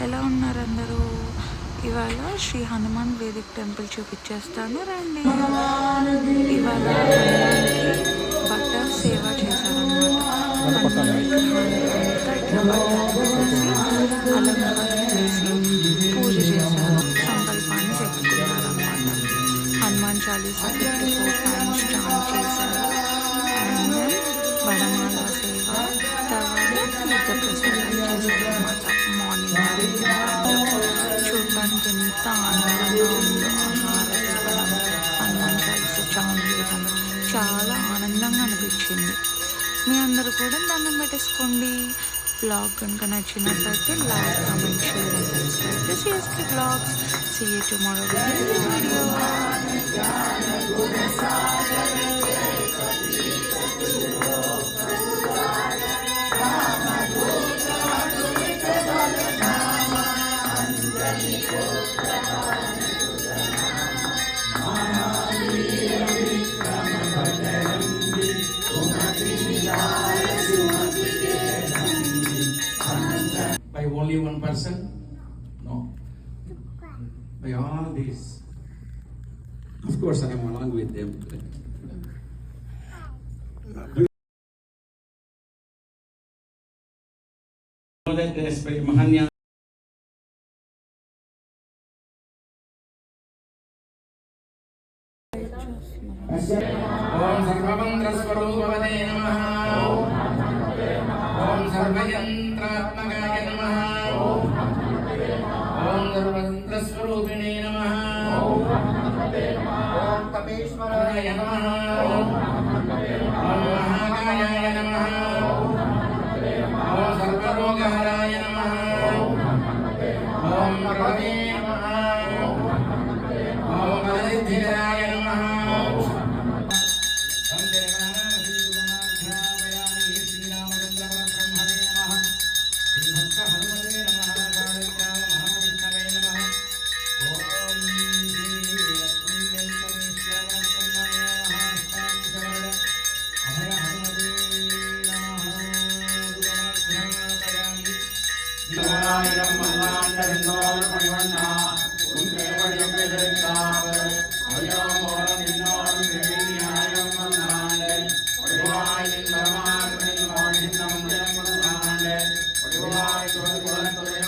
ఎలా ఉన్నారు అందరూ? ఇవాళ శ్రీ హనుమాన్ వేదిక్ టెంపుల్ చూపించేస్తాను రండి. ఇవాళ హనుమాన్కి బట్టర్ సేవ చేశారనమాట. హనుమాన్ విగ్రహాన్ని అంతా ఇట్లా బట్టర్ పూసేసి అలంకరణ చేసి పూజ చేశారు. సంకల్పాన్ని చెప్పుకున్నారనమాట. హనుమాన్ చాలీసా 54 టైమ్స్ చాంట్ చేశారు. అండ్ దెన్ వడమాల సేవ, తర్వాత తీర్థ ప్రసాదాలు చేశారనమాట. మార్నింగ్ చూడడానికి ఎంత ఆనందంగా ఉందో హారతి ఇవ్వడం, హనుమాన్ చాలీసా చాంట్ చేయడం చాలా ఆనందంగా అనిపించింది. మీ అందరూ కూడా దండం పెట్టేసుకోండి. బ్లాగ్ కనుక నచ్చినట్లయితే like, comment, share and subscribe to CSK blogs. See you tomorrow with a new video. By only one person? No. By all these. Of course, I am along with them. That is by Mahanya. Om Sarvamantra Swarupavade Namaha. Om Sarvayantraatmakaya Namaha. Om Sarvayantra Swarupine Namaha. Om Tapeshwaraya Namaha. Om Mahakayaya Namaha. Om Sarvarogaharaya Namaha. Om Prabhave Namaha. Om Adithyaya Namaha. Bye.